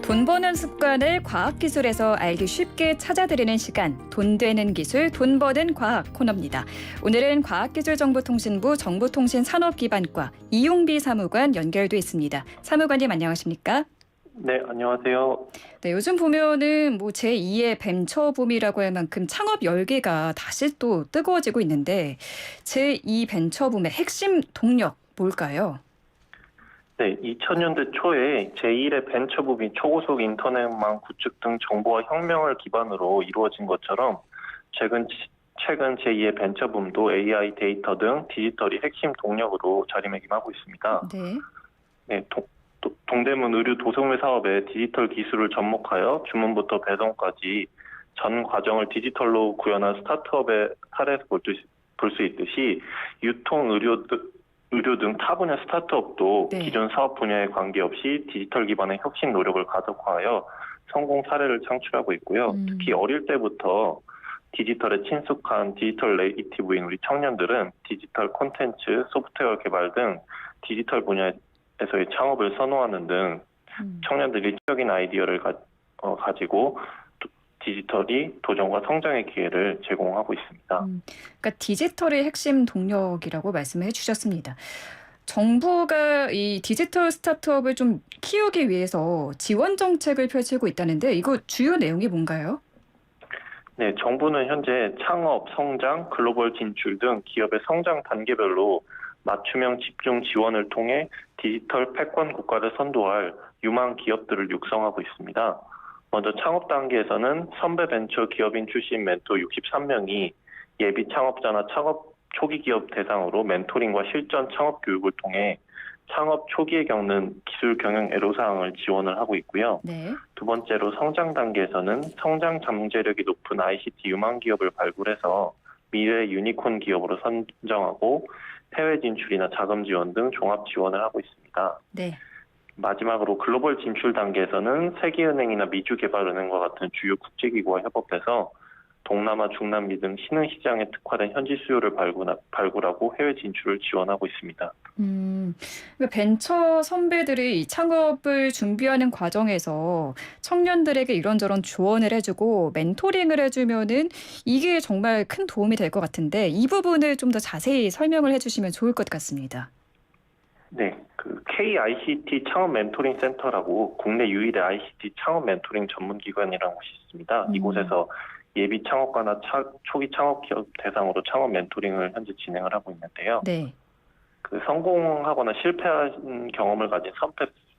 돈 버는 습관을 과학기술에서 알기 쉽게 찾아드리는 시간, 돈 되는 기술, 돈 버는 과학 코너입니다. 오늘은 과학기술정보통신부 정보통신산업기반과 이용비 사무관 연결돼 있습니다. 사무관님 안녕하십니까? 네, 안녕하세요. 네, 요즘 보면은 제2의 벤처붐이라고 할 만큼 창업 열기가 다시 또 뜨거워지고 있는데 제2 벤처붐의 핵심 동력 뭘까요? 네, 2000년대 초에 제1의 벤처붐이 초고속 인터넷망 구축 등 정보화 혁명을 기반으로 이루어진 것처럼 최근 제2의 벤처붐도 AI 데이터 등 디지털이 핵심 동력으로 자리매김하고 있습니다. 네. 네, 동대문 의류 도소매 사업에 디지털 기술을 접목하여 주문부터 배송까지 전 과정을 디지털로 구현한 스타트업의 사례에서 볼 수 있듯이 유통, 의료 등 타 분야 스타트업도 네. 기존 사업 분야에 관계없이 디지털 기반의 혁신 노력을 가속화하여 성공 사례를 창출하고 있고요. 특히 어릴 때부터 디지털에 친숙한 디지털 네이티브인 우리 청년들은 디지털 콘텐츠, 소프트웨어 개발 등 디지털 분야에서의 창업을 선호하는 등 청년들이 적인 아이디어를 가지고 디지털이 도전과 성장의 기회를 제공하고 있습니다. 그러니까 디지털의 핵심 동력이라고 말씀을 해주셨습니다. 정부가 이 디지털 스타트업을 좀 키우기 위해서 지원 정책을 펼치고 있다는데 이거 주요 내용이 뭔가요? 네, 정부는 현재 창업, 성장, 글로벌 진출 등 기업의 성장 단계별로 맞춤형 집중 지원을 통해 디지털 패권 국가를 선도할 유망 기업들을 육성하고 있습니다. 먼저 창업 단계에서는 선배 벤처 기업인 출신 멘토 63명이 예비 창업자나 창업 초기 기업 대상으로 멘토링과 실전 창업 교육을 통해 창업 초기에 겪는 기술 경영 애로사항을 지원을 하고 있고요. 네. 두 번째로 성장 단계에서는 성장 잠재력이 높은 ICT 유망 기업을 발굴해서 미래 유니콘 기업으로 선정하고 해외 진출이나 자금 지원 등 종합 지원을 하고 있습니다. 네. 마지막으로 글로벌 진출 단계에서는 세계은행이나 미주개발은행과 같은 주요 국제기구와 협업해서 동남아, 중남미 등 신흥시장에 특화된 현지 수요를 발굴하고 해외 진출을 지원하고 있습니다. 그러니까 벤처 선배들이 이 창업을 준비하는 과정에서 청년들에게 이런저런 조언을 해주고 멘토링을 해주면은 이게 정말 큰 도움이 될 것 같은데 이 부분을 좀 더 자세히 설명을 해주시면 좋을 것 같습니다. 네, KICT 창업 멘토링 센터라고 국내 유일의 ICT 창업 멘토링 전문 기관이라는 곳이 있습니다. 이곳에서 예비 창업가나 초기 창업 기업 대상으로 창업 멘토링을 현재 진행을 하고 있는데요. 네. 성공하거나 실패한 경험을 가진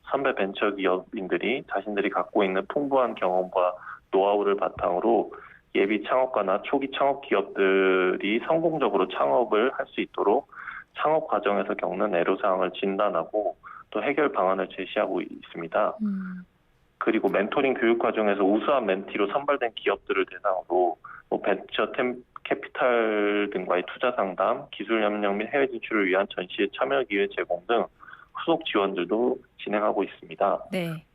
선배 벤처 기업인들이 자신들이 갖고 있는 풍부한 경험과 노하우를 바탕으로 예비 창업가나 초기 창업 기업들이 성공적으로 창업을 할 수 있도록 창업 과정에서 겪는 애로사항을 진단하고 또 해결 방안을 제시하고 있습니다. 그리고 멘토링 교육 과정에서 우수한 멘티로 선발된 기업들을 대상으로 벤처 캐피탈 등과의 투자 상담, 기술 협력 및 해외 진출을 위한 전시회 참여 기회 제공 등 후속 지원들도 진행하고 있습니다. 네.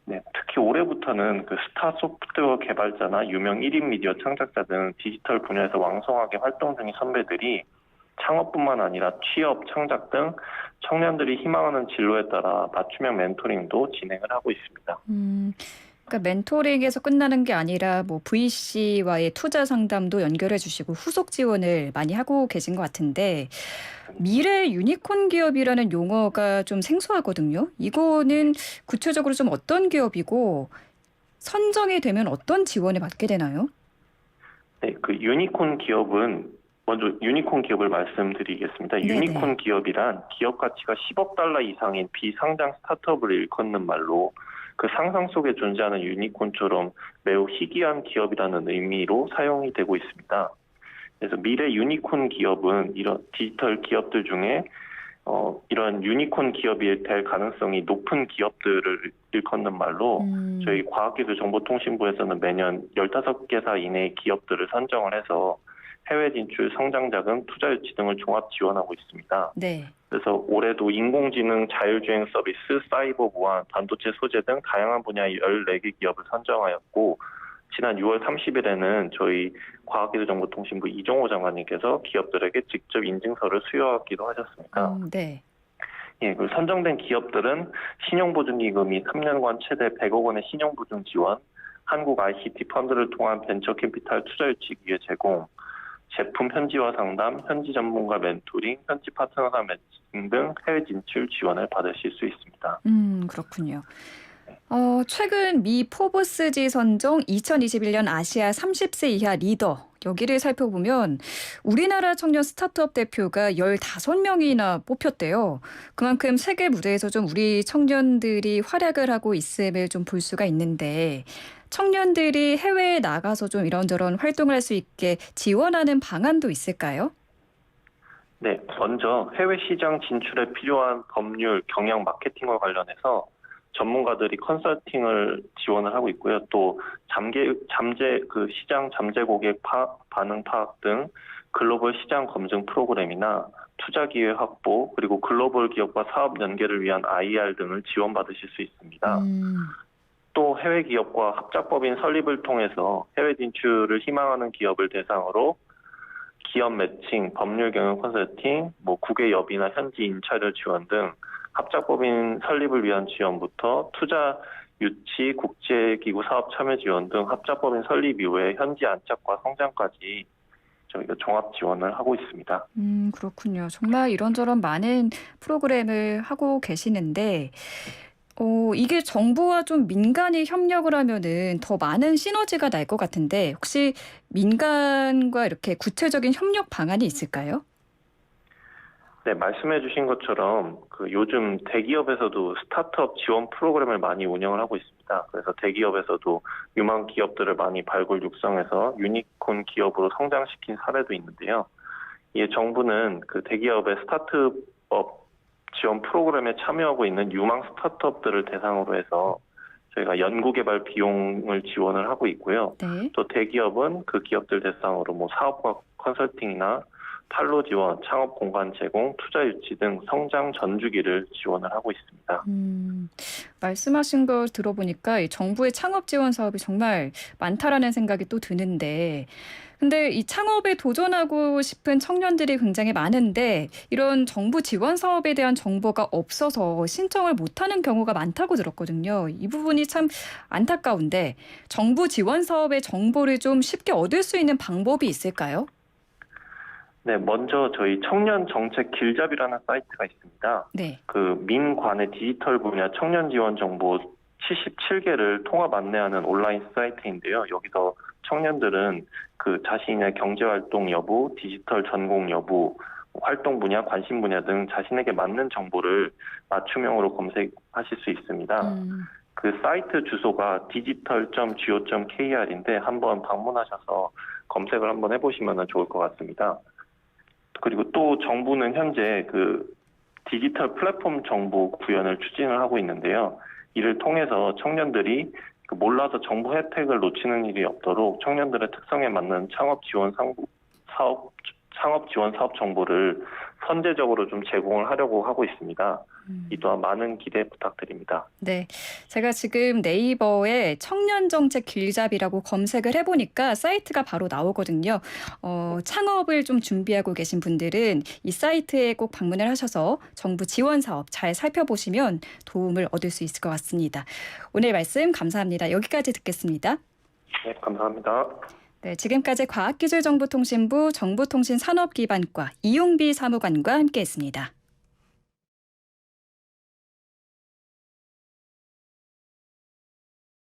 네, 특히 올해부터는 스타 소프트웨어 개발자나 유명 1인 미디어 창작자 등 디지털 분야에서 왕성하게 활동 중인 선배들이 창업뿐만 아니라 취업, 창작 등 청년들이 희망하는 진로에 따라 맞춤형 멘토링도 진행을 하고 있습니다. 그러니까 멘토링에서 끝나는 게 아니라 VC와의 투자 상담도 연결해 주시고 후속 지원을 많이 하고 계신 것 같은데 미래 유니콘 기업이라는 용어가 좀 생소하거든요. 이거는 구체적으로 좀 어떤 기업이고 선정이 되면 어떤 지원을 받게 되나요? 네, 유니콘 기업은 먼저 유니콘 기업을 말씀드리겠습니다. 네네. 유니콘 기업이란 기업 가치가 10억 달러 이상인 비상장 스타트업을 일컫는 말로 그 상상 속에 존재하는 유니콘처럼 매우 희귀한 기업이라는 의미로 사용이 되고 있습니다. 그래서 미래 유니콘 기업은 이런 디지털 기업들 중에 이런 유니콘 기업이 될 가능성이 높은 기업들을 일컫는 말로 저희 과학기술정보통신부에서는 매년 15개사 이내의 기업들을 선정을 해서 해외 진출, 성장 자금, 투자 유치 등을 종합 지원하고 있습니다. 네. 그래서 올해도 인공지능, 자율주행 서비스, 사이버 보안, 반도체 소재 등 다양한 분야의 14개 기업을 선정하였고 지난 6월 30일에는 저희 과학기술정보통신부 이종호 장관님께서 기업들에게 직접 인증서를 수여하기도 하셨습니다. 네. 예, 그 선정된 기업들은 신용보증기금이 3년간 최대 100억 원의 신용보증 지원, 한국 ICT 펀드를 통한 벤처캐피탈 투자 유치 기회 제공, 제품 현지화 상담, 현지 전문가 멘토링, 현지 파트너사 매칭 등 해외 진출 지원을 받으실 수 있습니다. 그렇군요. 최근 미 포브스지 선정 2021년 아시아 30세 이하 리더 여기를 살펴보면 우리나라 청년 스타트업 대표가 15명이나 뽑혔대요. 그만큼 세계 무대에서 좀 우리 청년들이 활약을 하고 있음을 좀 볼 수가 있는데 청년들이 해외에 나가서 좀 이런저런 활동을 할 수 있게 지원하는 방안도 있을까요? 네, 먼저 해외 시장 진출에 필요한 법률, 경영, 마케팅과 관련해서 전문가들이 컨설팅을 지원을 하고 있고요. 또 그 시장 잠재 고객 반응 파악 등 글로벌 시장 검증 프로그램이나 투자 기회 확보, 그리고 글로벌 기업과 사업 연계를 위한 IR 등을 지원받으실 수 있습니다. 또 해외 기업과 합작법인 설립을 통해서 해외 진출을 희망하는 기업을 대상으로 기업 매칭, 법률 경영 컨설팅, 국외 여비나 현지 인차료 지원 등 합작법인 설립을 위한 지원부터 투자 유치, 국제기구 사업 참여 지원 등 합작법인 설립 이후에 현지 안착과 성장까지 저희가 종합 지원을 하고 있습니다. 그렇군요. 정말 이런저런 많은 프로그램을 하고 계시는데 이게 정부와 좀 민간이 협력을 하면은 더 많은 시너지가 날 것 같은데 혹시 민간과 이렇게 구체적인 협력 방안이 있을까요? 네, 말씀해 주신 것처럼 요즘 대기업에서도 스타트업 지원 프로그램을 많이 운영을 하고 있습니다. 그래서 대기업에서도 유망 기업들을 많이 발굴 육성해서 유니콘 기업으로 성장시킨 사례도 있는데요. 이에 정부는 그 대기업의 스타트업 지원 프로그램에 참여하고 있는 유망 스타트업들을 대상으로 해서 저희가 연구개발 비용을 지원을 하고 있고요. 네. 또 대기업은 그 기업들 대상으로 사업과 컨설팅이나 판로 지원, 창업 공간 제공, 투자 유치 등 성장 전주기를 지원을 하고 있습니다. 말씀하신 걸 들어보니까 이 정부의 창업 지원 사업이 정말 많다라는 생각이 또 드는데 근데 이 창업에 도전하고 싶은 청년들이 굉장히 많은데 이런 정부 지원 사업에 대한 정보가 없어서 신청을 못하는 경우가 많다고 들었거든요. 이 부분이 참 안타까운데 정부 지원 사업의 정보를 좀 쉽게 얻을 수 있는 방법이 있을까요? 네, 먼저 저희 청년 정책 길잡이라는 사이트가 있습니다. 네. 그 민관의 디지털 분야 청년 지원 정보 77개를 통합 안내하는 온라인 사이트인데요. 여기서 청년들은 그 자신의 경제 활동 여부, 디지털 전공 여부, 활동 분야, 관심 분야 등 자신에게 맞는 정보를 맞춤형으로 검색하실 수 있습니다. 그 사이트 주소가 digital.go.kr인데 한번 방문하셔서 검색을 한번 해보시면 좋을 것 같습니다. 그리고 또 정부는 현재 그 디지털 플랫폼 정보 구현을 추진을 하고 있는데요. 이를 통해서 청년들이 몰라서 정부 혜택을 놓치는 일이 없도록 청년들의 특성에 맞는 창업 지원 사업 정보를 선제적으로 좀 제공을 하려고 하고 있습니다. 이 또한 많은 기대 부탁드립니다. 네, 제가 지금 네이버에 청년 정책 길잡이라고 검색을 해보니까 사이트가 바로 나오거든요. 창업을 좀 준비하고 계신 분들은 이 사이트에 꼭 방문을 하셔서 정부 지원 사업 잘 살펴보시면 도움을 얻을 수 있을 것 같습니다. 오늘 말씀 감사합니다. 여기까지 듣겠습니다. 네, 감사합니다. 네, 지금까지 과학기술정보통신부 정보통신산업기반과 이용비 사무관과 함께했습니다.